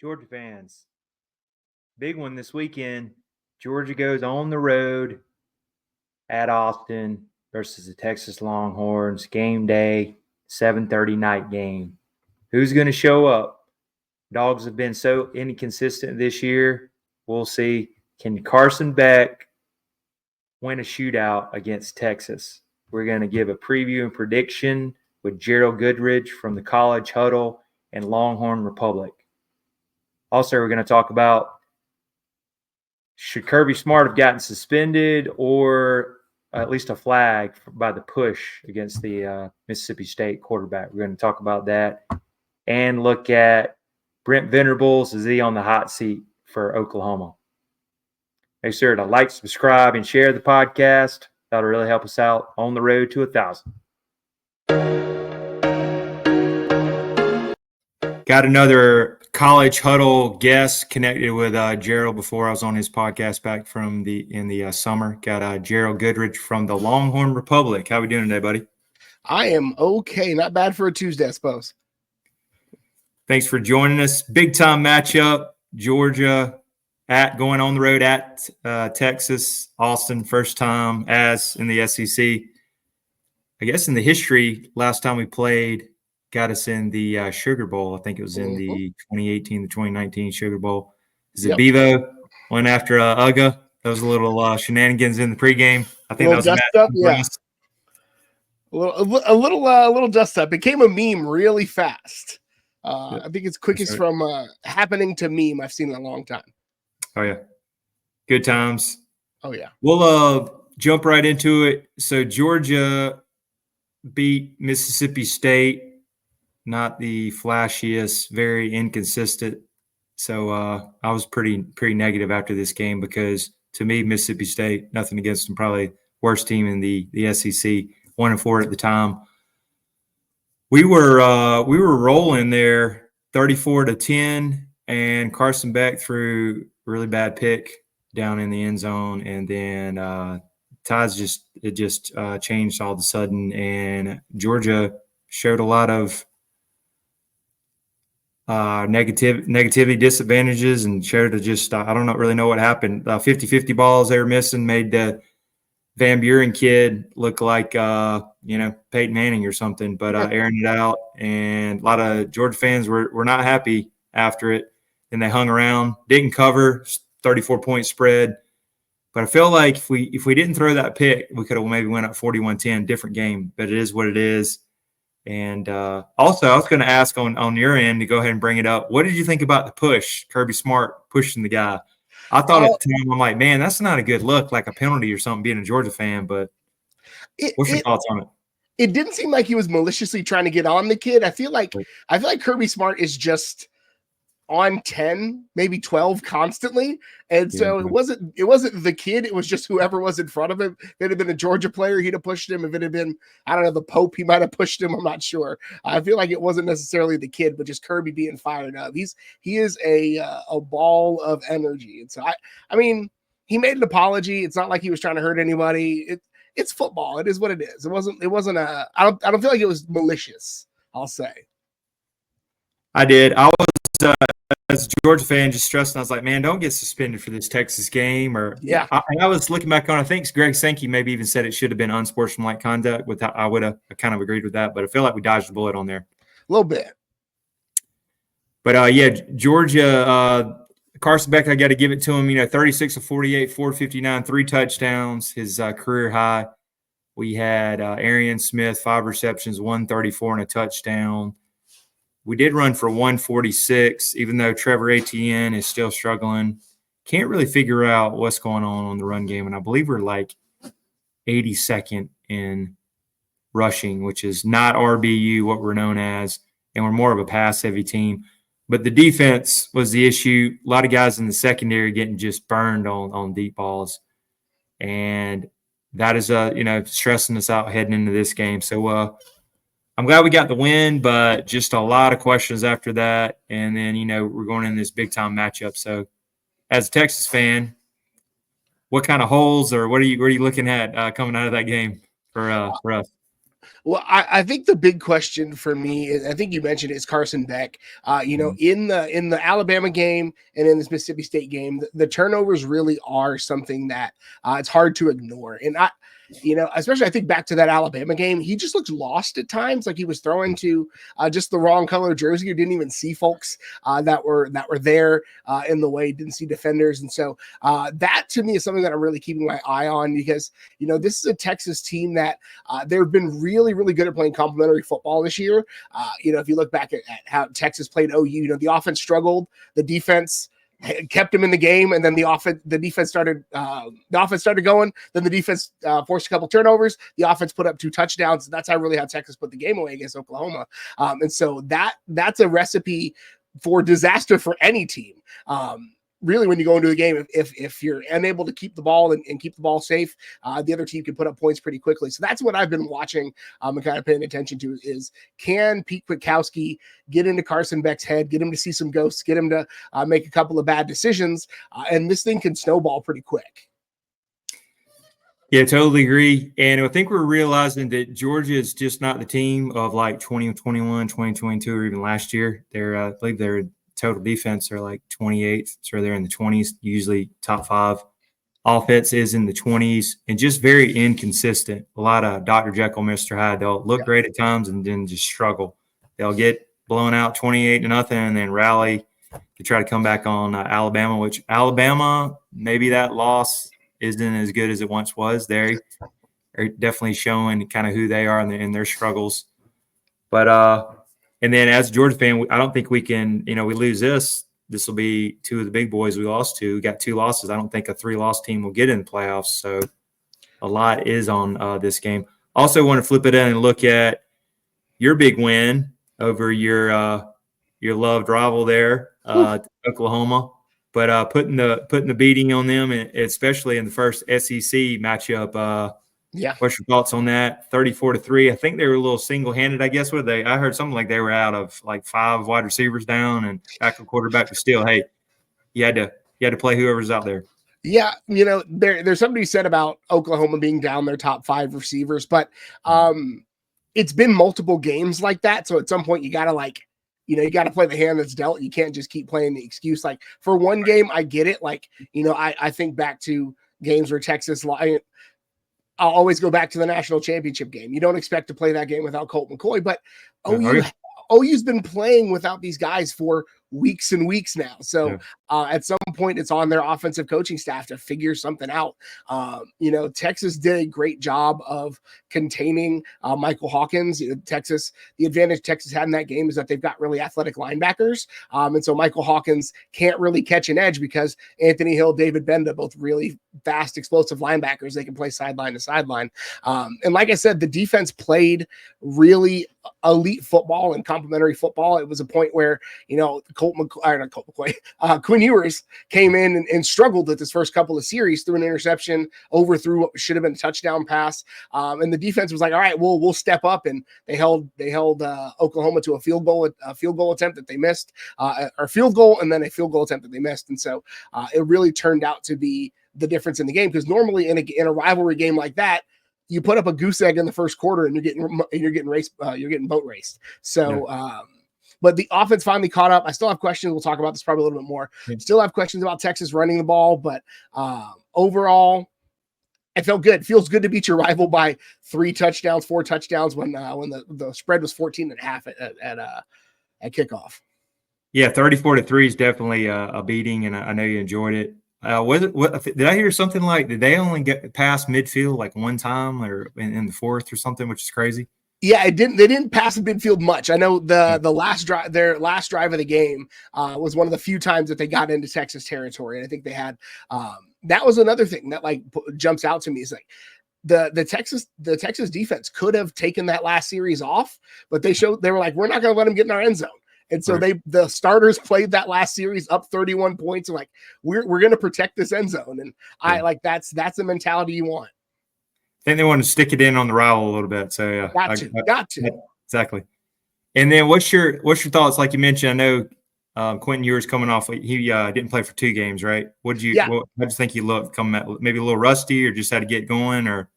Georgia fans, big one this weekend. Georgia goes on the road at Austin versus the Texas Longhorns. Game day, 7:30 night game. Who's going to show up? Dogs have been so inconsistent this year. We'll see. Can Carson Beck win a shootout against Texas? We're going to give a preview and prediction with Gerald Goodridge from the College Huddle and Longhorn Republic. Also, we're going to talk about should Kirby Smart have gotten suspended or at least a flag by the push against the Mississippi State quarterback. We're going to talk about that and look at Brent Venables. Is he on the hot seat for Oklahoma? Make sure to like, subscribe, and share the podcast. That'll really help us out on the road to 1,000. Got another College Huddle guest connected with Gerald before I was on his podcast back from in the summer. Got Gerald Goodridge from the Longhorn Republic. How we doing today, buddy? I am okay. Not bad for a Tuesday, I suppose. Thanks for joining us. Big time matchup. Georgia going on the road at Texas, Austin, first time as in the SEC. I guess in the history, last time we played got us in the Sugar Bowl. I think it was in the 2018, the 2019 Sugar Bowl. Is it Bevo? Went after Uga. That was a little shenanigans in the pregame. I think that was dust up, yeah. A little dust up. It became a meme really fast. I think it's quickest from happening to meme I've seen in a long time. Oh, yeah. Good times. Oh, yeah. We'll jump right into it. So Georgia beat Mississippi State. Not the flashiest, very inconsistent. So I was pretty negative after this game because to me, Mississippi State, nothing against them, probably worst team in the SEC, 1-4 at the time. We were rolling there 34-10, and Carson Beck threw a really bad pick down in the end zone, and then Tides just changed all of a sudden, and Georgia showed a lot of negativity, disadvantages, and showed to just I don't really know what happened. 50-50 balls they were missing made the Van Buren kid look like Peyton Manning or something, but airing it out, and a lot of Georgia fans were not happy after it, and they hung around, didn't cover, 34-point spread. But I feel like if we didn't throw that pick, we could have maybe went up 41-10, different game. But it is what it is. And also, I was going to ask on your end to go ahead and bring it up. What did you think about the push, Kirby Smart pushing the guy? I thought at the time, I'm like, man, that's not a good look, like a penalty or something, being a Georgia fan. But what's your thoughts on it? It didn't seem like he was maliciously trying to get on the kid. I feel like Kirby Smart is just on 10, maybe 12 constantly. And so it wasn't the kid. It was just whoever was in front of him. If it had been a Georgia player, he'd have pushed him. If it had been, I don't know, the Pope, he might have pushed him. I'm not sure. I feel like it wasn't necessarily the kid, but just Kirby being fired up. He is a ball of energy. And so I mean, he made an apology. It's not like he was trying to hurt anybody. It's football. It is what it is. It wasn't I don't feel like it was malicious, I'll say. I did. I was as a Georgia fan, just stressing. I was like, man, don't get suspended for this Texas game. I was looking back on, I think Greg Sankey maybe even said it should have been unsportsmanlike conduct. I would have kind of agreed with that, but I feel like we dodged a bullet on there. A little bit. But, Georgia, Carson Beck, I got to give it to him, 36 of 48, 459, 3 touchdowns, his career high. We had Arian Smith, 5 receptions, 134 and a touchdown. We did run for 146, even though Trevor Etienne is still struggling. Can't really figure out what's going on the run game. And I believe we're like 82nd in rushing, which is not RBU, what we're known as. And we're more of a pass-heavy team. But the defense was the issue. A lot of guys in the secondary getting just burned on deep balls. And that is, stressing us out heading into this game. So, I'm glad we got the win, but just a lot of questions after that. And then, we're going in this big-time matchup. So, as a Texas fan, what kind of holes or what are you looking at coming out of that game for us? Well, I think the big question for me is, I think you mentioned it, is Carson Beck. In the Alabama game and in this Mississippi State game, the turnovers really are something that it's hard to ignore. And especially I think back to that Alabama game, he just looked lost at times, like he was throwing to just the wrong color jersey. You didn't even see folks that were there in the way, didn't see defenders. And so that to me is something that I'm really keeping my eye on, because, this is a Texas team that they've been really, really good at playing complementary football this year. If you look back at how Texas played OU, the offense struggled, the defense kept him in the game, and then the offense started going. Then the defense forced a couple turnovers. The offense put up 2 touchdowns. That's how Texas put the game away against Oklahoma. And so that's a recipe for disaster for any team. Really, when you go into the game, if you're unable to keep the ball and keep the ball safe, the other team can put up points pretty quickly. So that's what I've been watching and kind of paying attention to is, can Pete Kwiatkowski get into Carson Beck's head, get him to see some ghosts, get him to make a couple of bad decisions, and this thing can snowball pretty quick. Yeah, totally agree. And I think we're realizing that Georgia is just not the team of like 2021, 2022, or even last year. I believe they're total defense are like 28th, so they're in the 20s, usually top 5. Offense is in the 20s, and just very inconsistent. A lot of Dr. Jekyll, Mr. Hyde. They'll look great at times and then just struggle. They'll get blown out 28-0 and then rally to try to come back on Alabama, which Alabama, maybe that loss isn't as good as it once was. They are definitely showing kind of who they are in their struggles. But and then as a Georgia fan, I don't think we can, we lose this. This will be 2 of the big boys we lost to. We got 2 losses. I don't think a 3-loss team will get in the playoffs. So a lot is on this game. Also want to flip it in and look at your big win over your loved rival there, Oklahoma. But putting the beating on them, especially in the first SEC matchup. What's your thoughts on that? 34-3. I think they were a little single-handed, I guess. I heard something like they were out of like 5 wide receivers down and backup quarterback, but still, hey, you had to play whoever's out there. Yeah, there's somebody said about Oklahoma being down their top 5 receivers, but it's been multiple games like that. So at some point you gotta you got to play the hand that's dealt. You can't just keep playing the excuse. Like for one game, I get it. I think back to games where Texas I'll always go back to the national championship game. You don't expect to play that game without Colt McCoy, but OU's been playing without these guys for weeks and weeks now. So at some point it's on their offensive coaching staff to figure something out. Texas did a great job of containing Michael Hawkins. The advantage Texas had in that game is that they've got really athletic linebackers. And so Michael Hawkins can't really catch an edge because Anthony Hill, David Benda, both really fast, explosive linebackers. They can play sideline to sideline. And like I said, the defense played really elite football and complementary football. It was a point where, Quinn Ewers came in and struggled with his first couple of series, threw an interception, overthrew what should have been a touchdown pass. And the defense was like, all right, we'll step up. And they held Oklahoma to a field goal attempt that they missed, or field goal, and then a field goal attempt that they missed. And so it really turned out to be the difference in the game, because normally in a rivalry game like that, you put up a goose egg in the first quarter and you're getting boat raced. So, but the offense finally caught up. I still have questions. We'll talk about this probably a little bit more. Still have questions about Texas running the ball, but overall, it felt good. It feels good to beat your rival by 4 touchdowns when the spread was 14.5 at kickoff. Yeah, 34-3 is definitely a beating, and I know you enjoyed it. Did I hear something like, did they only get past midfield like one time or in the fourth or something, which is crazy? Yeah, they didn't pass the midfield much. I know the last drive, their last drive of the game was one of the few times that they got into Texas territory. And I think they had that was another thing that jumps out to me is the Texas defense could have taken that last series off, but they were like, we're not going to let them get in our end zone. And so the starters played that last series up 31 points. And we're going to protect this end zone. And that's the mentality you want. I think they want to stick it in on the rival a little bit. So yeah, got to. Exactly. And then what's your thoughts? Like you mentioned, I know Quentin Ewers coming off. He didn't play for 2 games, right? How did you think he looked? Maybe a little rusty, or just had to get going, or?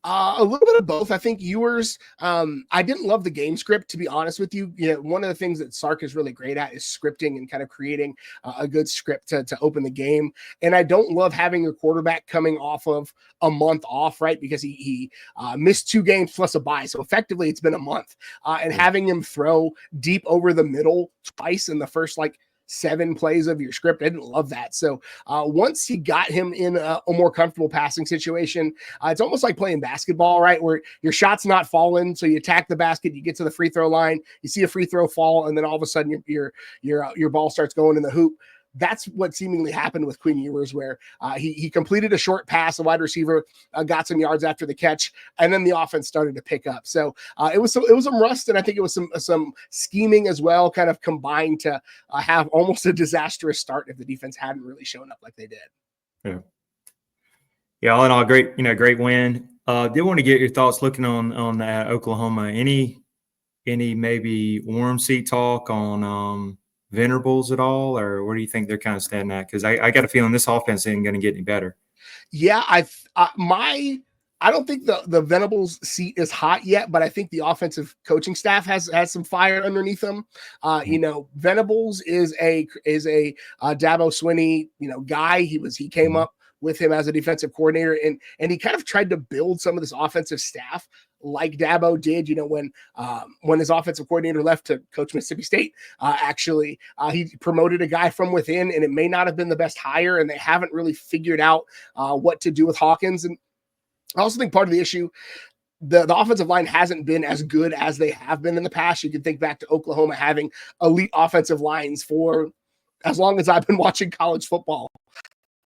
A little bit of both. I think Ewers, I didn't love the game script, to be honest with you. One of the things that Sark is really great at is scripting and kind of creating a good script to open the game. And I don't love having your quarterback coming off of a month off, right? Because he missed 2 games plus a bye. So effectively it's been a month. And having him throw deep over the middle twice in the first 7 plays of your script. I didn't love that. So once he got him in a more comfortable passing situation, it's almost like playing basketball, right? Where your shot's not falling. So you attack the basket, you get to the free throw line, you see a free throw fall, and then all of a sudden your ball starts going in the hoop. That's what seemingly happened with Quinn Ewers, where he completed a short pass, a wide receiver got some yards after the catch, and then the offense started to pick up. So it was some rust, and I think it was some scheming as well, kind of combined to have almost a disastrous start if the defense hadn't really shown up like they did. Yeah. All in all, great win. Did want to get your thoughts looking on Oklahoma. Any maybe warm seat talk on Venables at all, or where do you think they're kind of standing at? Because I got a feeling this offense isn't going to get any better. Yeah, I don't think the Venables seat is hot yet, but I think the offensive coaching staff has some fire underneath them. Venables is a Dabo Swinney guy. He came up with him as a defensive coordinator, and he kind of tried to build some of this offensive staff like Dabo did, when his offensive coordinator left to coach Mississippi State. He promoted a guy from within, and it may not have been the best hire, and they haven't really figured out what to do with Hawkins. And I also think part of the issue, the offensive line hasn't been as good as they have been in the past. You can think back to Oklahoma having elite offensive lines for as long as I've been watching college football.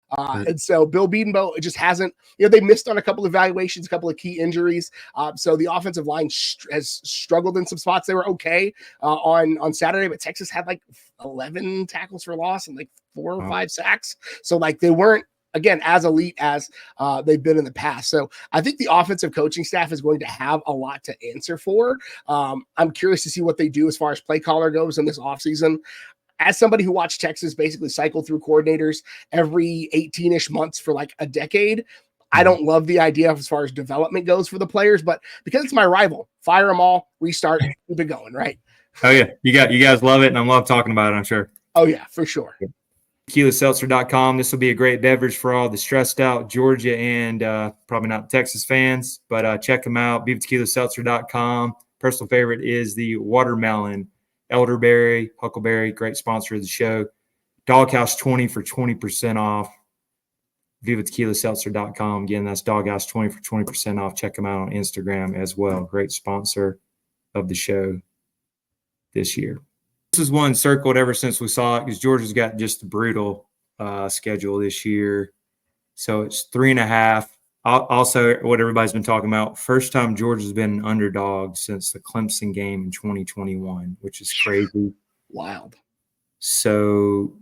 And so Bill Bedenbaugh just hasn't, they missed on a couple of evaluations, a couple of key injuries. So the offensive line has struggled in some spots. They were okay on Saturday, but Texas had 11 tackles for loss and 4 or 5 sacks. So they weren't, again, as elite as they've been in the past. So I think the offensive coaching staff is going to have a lot to answer for. I'm curious to see what they do as far as play caller goes in this offseason. As somebody who watched Texas basically cycle through coordinators every 18-ish months for a decade, I don't love the idea as far as development goes for the players, but because it's my rival, fire them all, restart, keep it going, right? Oh yeah, you guys love it, and I love talking about it, I'm sure. Oh yeah, for sure. TequilaSeltzer.com. This will be a great beverage for all the stressed out Georgia and probably not Texas fans, but check them out. TequilaSeltzer.com. Personal favorite is the watermelon. Elderberry, Huckleberry, great sponsor of the show. Dawg House 20 for 20% off. VivaTequilaSeltzer.com. Again, that's Dawg House 20 for 20% off. Check them out on Instagram as well. Great sponsor of the show this year. This is one circled ever since we saw it because Georgia's got just a brutal schedule this year. So it's 3.5. Also, what everybody's been talking about, first time Georgia's been an underdog since the Clemson game in 2021, which is crazy. Wild. So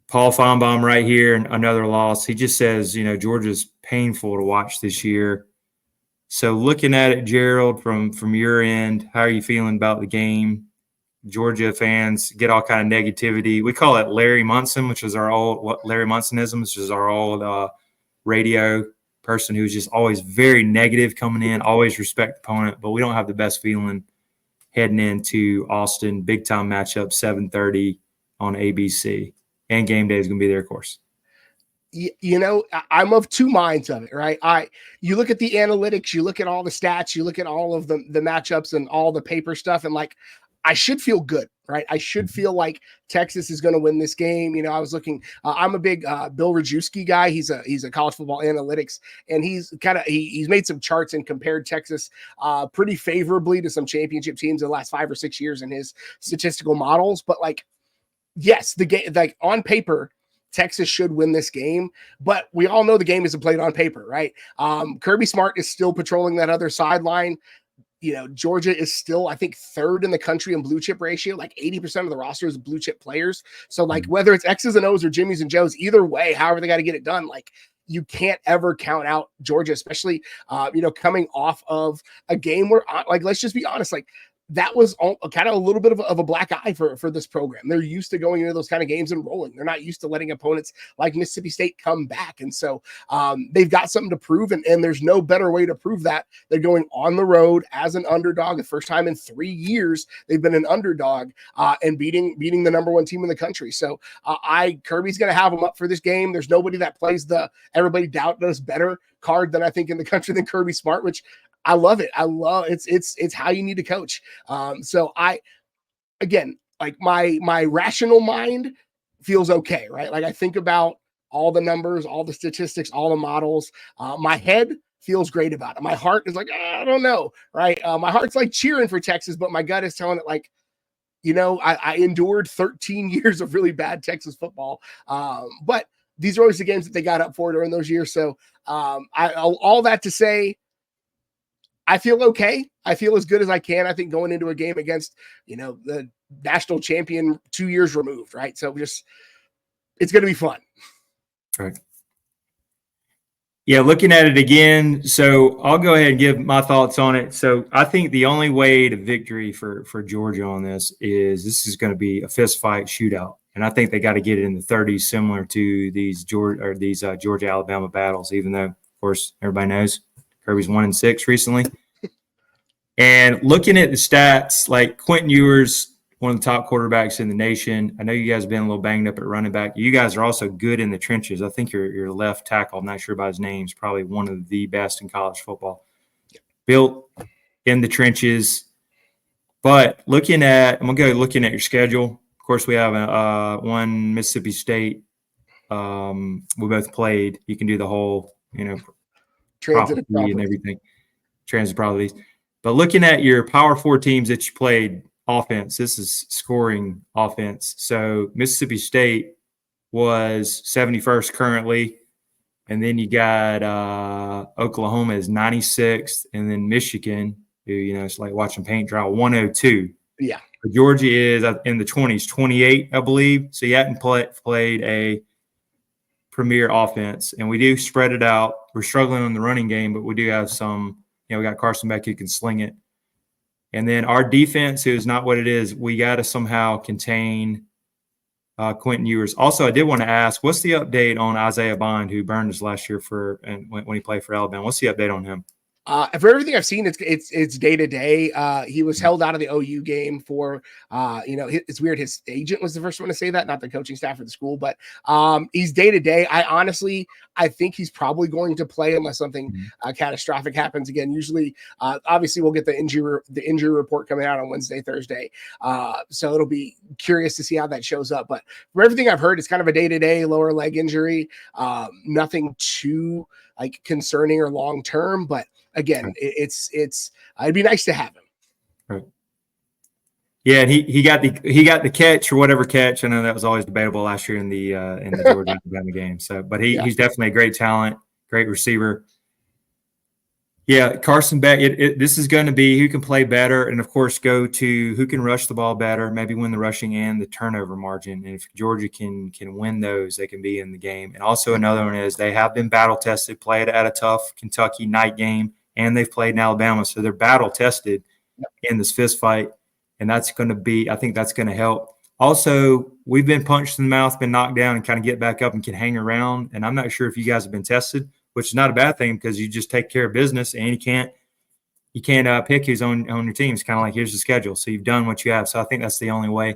Paul Feinbaum right here, another loss. He just says, Georgia's painful to watch this year. So looking at it, Gerald, from your end, how are you feeling about the game? Georgia fans get all kind of negativity. We call it Larry Munson, which is our old Larry Munsonism, which is our old radio person who's just always very negative coming in, always respect the opponent, but we don't have the best feeling heading into Austin. Big time matchup, 7:30 on ABC. And game day is going to be there, of course. I'm of two minds of it, right? You look at the analytics, you look at all the stats, you look at all of the matchups and all the paper stuff, and I should feel good, right? I should feel like Texas is going to win this game. I was looking, I'm a big Bill Rajewski guy. He's a college football analytics, and he's made some charts and compared Texas pretty favorably to some championship teams in the last 5 or 6 years in his statistical models. But yes, the game, on paper, Texas should win this game, but we all know the game isn't played on paper, right? Kirby Smart is still patrolling that other sideline. Georgia is still, I think, 3rd in the country in blue chip ratio. 80% of the roster is blue chip players. So whether it's X's and O's or Jimmy's and Joe's, either way, however they got to get it done, you can't ever count out Georgia, especially, coming off of a game where, let's just be honest, that was kind of a little bit of a black eye for this program. They're used to going into those kind of games and rolling. They're not used to letting opponents like Mississippi State come back. And so they've got something to prove, and there's no better way to prove that than going on the road as an underdog. The first time in 3 years they've been an underdog and beating the number one team in the country. So Kirby's going to have them up for this game. There's nobody that plays the everybody doubt us better card than I think in the country than Kirby Smart, which I love it. I love it's how you need to coach. So again, like my rational mind feels okay, right? Like I think about all the numbers, all the statistics, all the models. My head feels great about it. My heart is like, I don't know, right? My heart's like cheering for Texas, but my gut is telling it like, I endured 13 years of really bad Texas football. But these are always the games that they got up for during those years. So all that to say, I feel okay. I feel as good as I can. I think going into a game against, the national champion 2 years removed, right? So it's going to be fun. Right. Yeah, looking at it again, so I'll go ahead and give my thoughts on it. So I think the only way to victory for Georgia on this is going to be a fist fight shootout. And I think they got to get it in the 30s, similar to these Georgia-Alabama battles, even though, of course, everybody knows Kirby's 1-6 recently. And looking at the stats, like Quentin Ewers, one of the top quarterbacks in the nation. I know you guys have been a little banged up at running back. You guys are also good in the trenches. I think your left tackle, I'm not sure about his name, is probably one of the best in college football. Built in the trenches. But I'm going to go looking at your schedule. Of course, we have one Mississippi State. We both played. You can do the whole, transitive prophecy and everything. Transitive probabilities. But looking at your Power 4 teams that you played offense, this is scoring offense. So Mississippi State was 71st currently. And then you got Oklahoma is 96th. And then Michigan, who, it's like watching paint dry, 102. Yeah. Georgia is in the 20s, 28, I believe. So you hadn't played a premier offense. And we do spread it out. We're struggling on the running game, but we do have some, we got Carson Beck who can sling it. And then our defense is not what it is. We got to somehow contain Quentin Ewers. Also, I did want to ask, what's the update on Isaiah Bond, who burned us last year when he played for Alabama? What's the update on him? For everything I've seen, it's day to day. He was held out of the OU game for, it's weird. His agent was the first one to say that, not the coaching staff of the school, but he's day to day. I think he's probably going to play unless something catastrophic happens again. Usually, obviously, we'll get the injury report coming out on Wednesday, Thursday. So it'll be curious to see how that shows up. But from everything I've heard, it's kind of a day to day lower leg injury. Nothing too concerning or long term, but again, it'd be nice to have him. Right. Yeah, and he got the catch or whatever catch. I know that was always debatable last year in the Georgia Alabama game. So, but he's definitely a great talent, great receiver. Yeah, Carson Beck. This is going to be who can play better, and of course, go to who can rush the ball better, maybe win the rushing and the turnover margin. And if Georgia can win those, they can be in the game. And also another one is they have been battle tested, played at a tough Kentucky night game, and they've played in Alabama, so they're battle tested in this fist fight. And that's going to be, I think that's going to help. Also, we've been punched in the mouth, been knocked down, and kind of get back up and can hang around. And I'm not sure if you guys have been tested, which is not a bad thing because you just take care of business and you can't pick who's on your team. It's kind of like, here's the schedule. So you've done what you have. So I think that's the only way.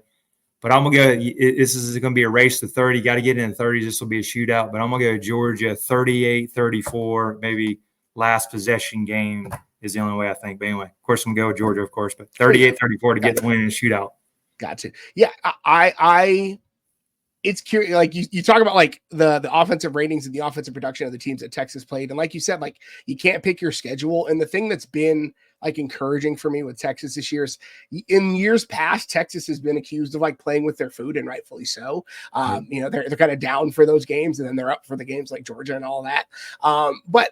But I'm going to go – this is going to be a race to 30. Got to get in the 30s. This will be a shootout. But I'm going to go Georgia 38-34, maybe last possession game is the only way I think. But anyway, of course, I'm going to go with Georgia, of course. But 38-34 to get the win in a shootout. Gotcha. Yeah, it's curious. Like you talk about the offensive ratings and the offensive production of the teams that Texas played. And like you said, you can't pick your schedule. And the thing that's been encouraging for me with Texas this year is in years past, Texas has been accused of playing with their food, and rightfully so. They're kind of down for those games and then they're up for the games like Georgia and all that. But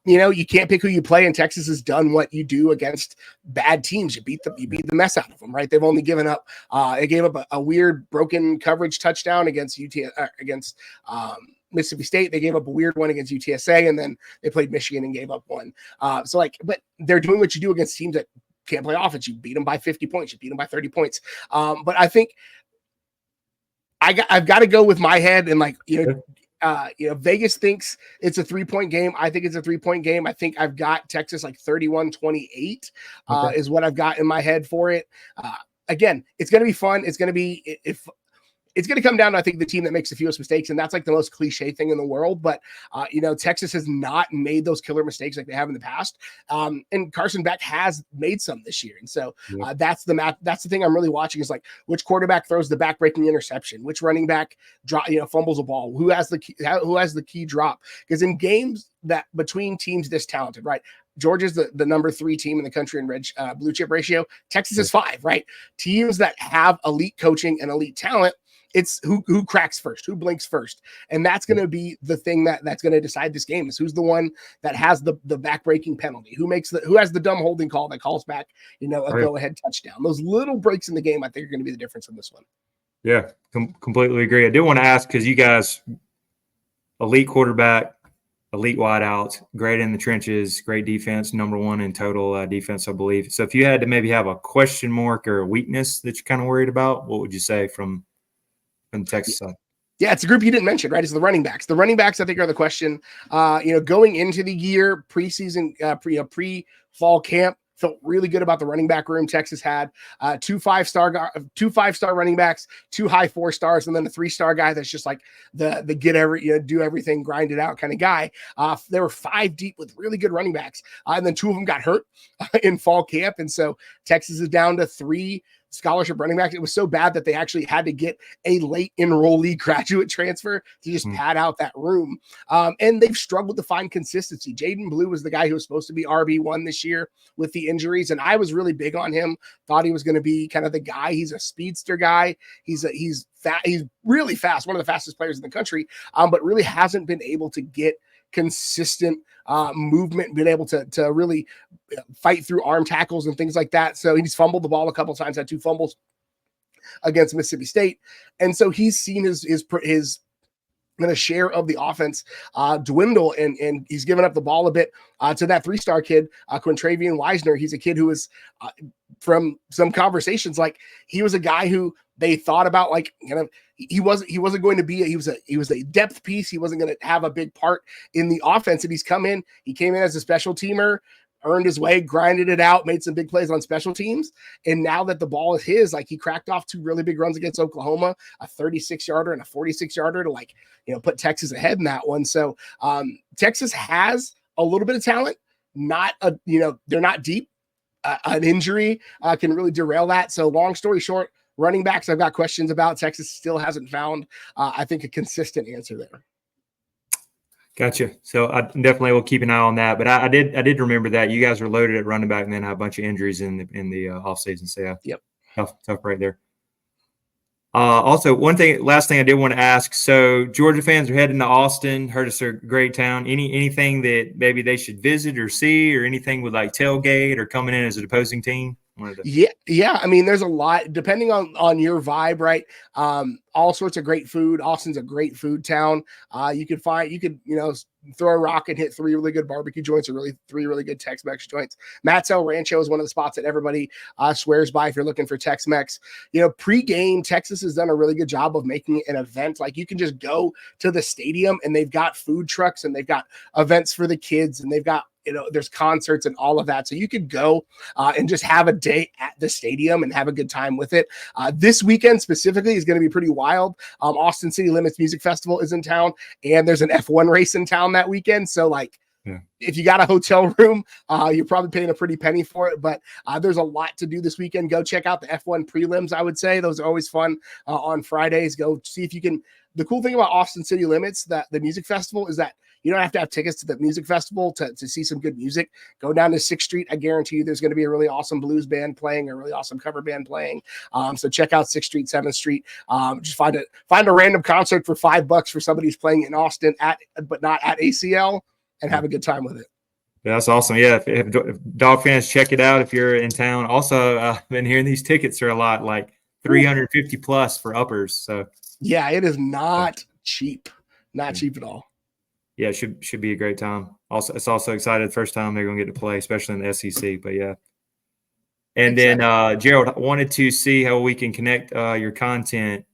you can't pick who you play, and Texas has done what you do against bad teams. You beat the mess out of them, right? They've only given up. They gave up a weird broken coverage touchdown against Mississippi State. They gave up a weird one against UTSA, and then they played Michigan and gave up one. But they're doing what you do against teams that can't play offense. You beat them by 50 points. You beat them by 30 points. But I think I've got to go with my head and Vegas thinks it's a 3-point game. I think it's a 3-point game. I think I've got Texas like 31-28 is what I've got in my head for it. Again, it's going to be fun. It's going to be it's going to come down to, I think, the team that makes the fewest mistakes, and that's like the most cliche thing in the world. But, Texas has not made those killer mistakes like they have in the past. And Carson Beck has made some this year. And so that's the thing I'm really watching is like which quarterback throws the back-breaking interception, which running back fumbles a ball, who has the key drop. Because in games that between teams this talented, right? Georgia's the number 3 team in the country in blue chip ratio. Texas is 5, right? Teams that have elite coaching and elite talent, it's who cracks first, who blinks first. And that's going to be the thing that's going to decide this game is who's the one that has the back-breaking penalty, who has the dumb holding call that calls back, a go-ahead touchdown. Those little breaks in the game, I think, are going to be the difference in this one. Yeah, completely agree. I did want to ask, because you guys, elite quarterback, elite wideouts, great in the trenches, great defense, number 1 in total defense, I believe. So if you had to maybe have a question mark or a weakness that you're kind of worried about, what would you say from the Texas side? Yeah, it's a group you didn't mention, right? It's the running backs. The running backs, I think, are the question. Going into the year, preseason, pre-fall camp, felt really good about the running back room Texas had. 2 5-star running backs, 2 high 4-stars, and then a 3-star guy that's just like the do everything, grind it out kind of guy. There were 5 deep with really good running backs, and then 2 of them got hurt in fall camp, and so Texas is down to 3 scholarship running backs. It was so bad that they actually had to get a late enrollee graduate transfer to just pad out that room. And they've struggled to find consistency. Jaden Blue was the guy who was supposed to be RB1 this year with the injuries, and I was really big on him. Thought he was going to be kind of the guy. He's a speedster guy. He's fat. He's really fast, one of the fastest players in the country, but really hasn't been able to get consistent movement, been able to really fight through arm tackles and things like that. So he's fumbled the ball a couple of times, had 2 fumbles against Mississippi State. And so he's seen his share of the offense dwindle, and he's given up the ball a bit to that 3-star kid, Quintravian Wisner. He's a kid who is from some conversations, like he was a guy who they thought about, like, he wasn't going to be he was a depth piece. He wasn't going to have a big part in the offense. And he came in as a special teamer, earned his way, grinded it out, made some big plays on special teams. And now that the ball is his, like, he cracked off 2 really big runs against Oklahoma, a 36-yarder and a 46-yarder to put Texas ahead in that one. So Texas has a little bit of talent, they're not deep. An injury can really derail that. So long story short, running backs I've got questions about. Texas still hasn't found, I think, a consistent answer there. Gotcha. So I definitely will keep an eye on that. But I did remember that you guys were loaded at running back and then had a bunch of injuries in the offseason. So yeah, tough right there. Also, last thing I did want to ask. So Georgia fans are heading to Austin. Heard it's a great town. Anything that maybe they should visit or see, or anything with like tailgate or coming in as an opposing team? Yeah. I mean, there's a lot depending on your vibe, right? All sorts of great food. Austin's a great food town. You could throw a rock and hit 3 really good barbecue joints, or 3 really good Tex-Mex joints. Matt's El Rancho is one of the spots that everybody swears by if you're looking for Tex-Mex. Pre-game, Texas has done a really good job of making it an event. Like, you can just go to the stadium and they've got food trucks and they've got events for the kids and they've got there's concerts and all of that. So you could go and just have a day at the stadium and have a good time with it. This weekend specifically is going to be pretty wild. Austin City Limits Music Festival is in town, and there's an F1 race in town that weekend. So if you got a hotel room, you're probably paying a pretty penny for it, but there's a lot to do this weekend. Go check out the F1 prelims. I would say those are always fun on Fridays. Go see if you can. The cool thing about Austin City Limits, that the music festival, is that you don't have to have tickets to the music festival to see some good music. Go down to 6th Street. I guarantee you there's going to be a really awesome blues band playing, a really awesome cover band playing. So check out 6th Street, 7th Street. Just find a random concert for $5 for somebody who's playing in Austin but not at ACL, and have a good time with it. Yeah, that's awesome. Yeah, if Dawg fans, check it out if you're in town. Also, I've been hearing these tickets are a lot, like $350 plus for uppers. So yeah, it is not cheap. Not cheap at all. Yeah, it should be a great time. Also, it's also excited the first time they're going to get to play, especially in the SEC. But yeah. And then Gerald, I wanted to see how we can connect your content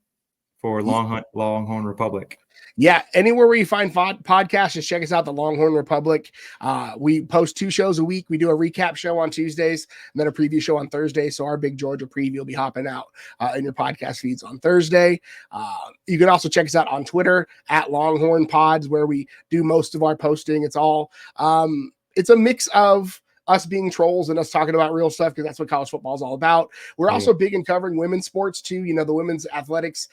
for Longhorn Republic. Yeah, anywhere where you find podcasts, just check us out, the Longhorn Republic. We post 2 shows a week. We do a recap show on Tuesdays and then a preview show on Thursday. So our big Georgia preview will be hopping out in your podcast feeds on Thursday. You can also check us out on Twitter at Longhorn Pods, where we do most of our posting. It's all it's a mix of us being trolls and us talking about real stuff, because that's what college football is all about. We're also big in covering women's sports too. You know, the women's athletics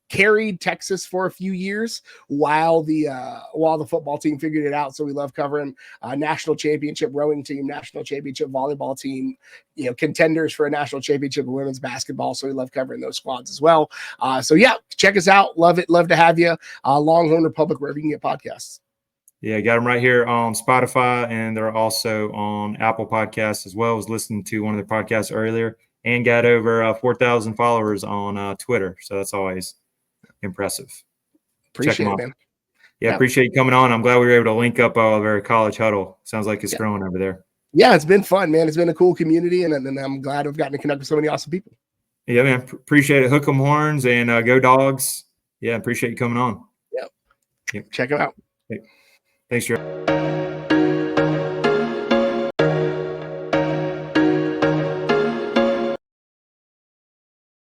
carried Texas for a few years while the football team figured it out. So we love covering national championship rowing team, national championship volleyball team, you know, contenders for a national championship of women's basketball. So we love covering those squads as well. So yeah, check us out. Love it. Love to have you. Longhorn Republic, wherever you can get podcasts. Yeah, got them right here on Spotify, and they're also on Apple Podcasts as well. I was listening to one of their podcasts earlier, and got over 4,000 followers on Twitter. So that's always impressive. Appreciate it, man. Yeah, appreciate you coming on. I'm glad we were able to link up all of our college huddle. Sounds like it's growing over there. Yeah, it's been fun, man. It's been a cool community, and I'm glad I've gotten to connect with so many awesome people. Yeah, man. Appreciate it. Hook 'em horns and go Dogs. Yeah, appreciate you coming on. Yep. Check them out. Thanks, Joe.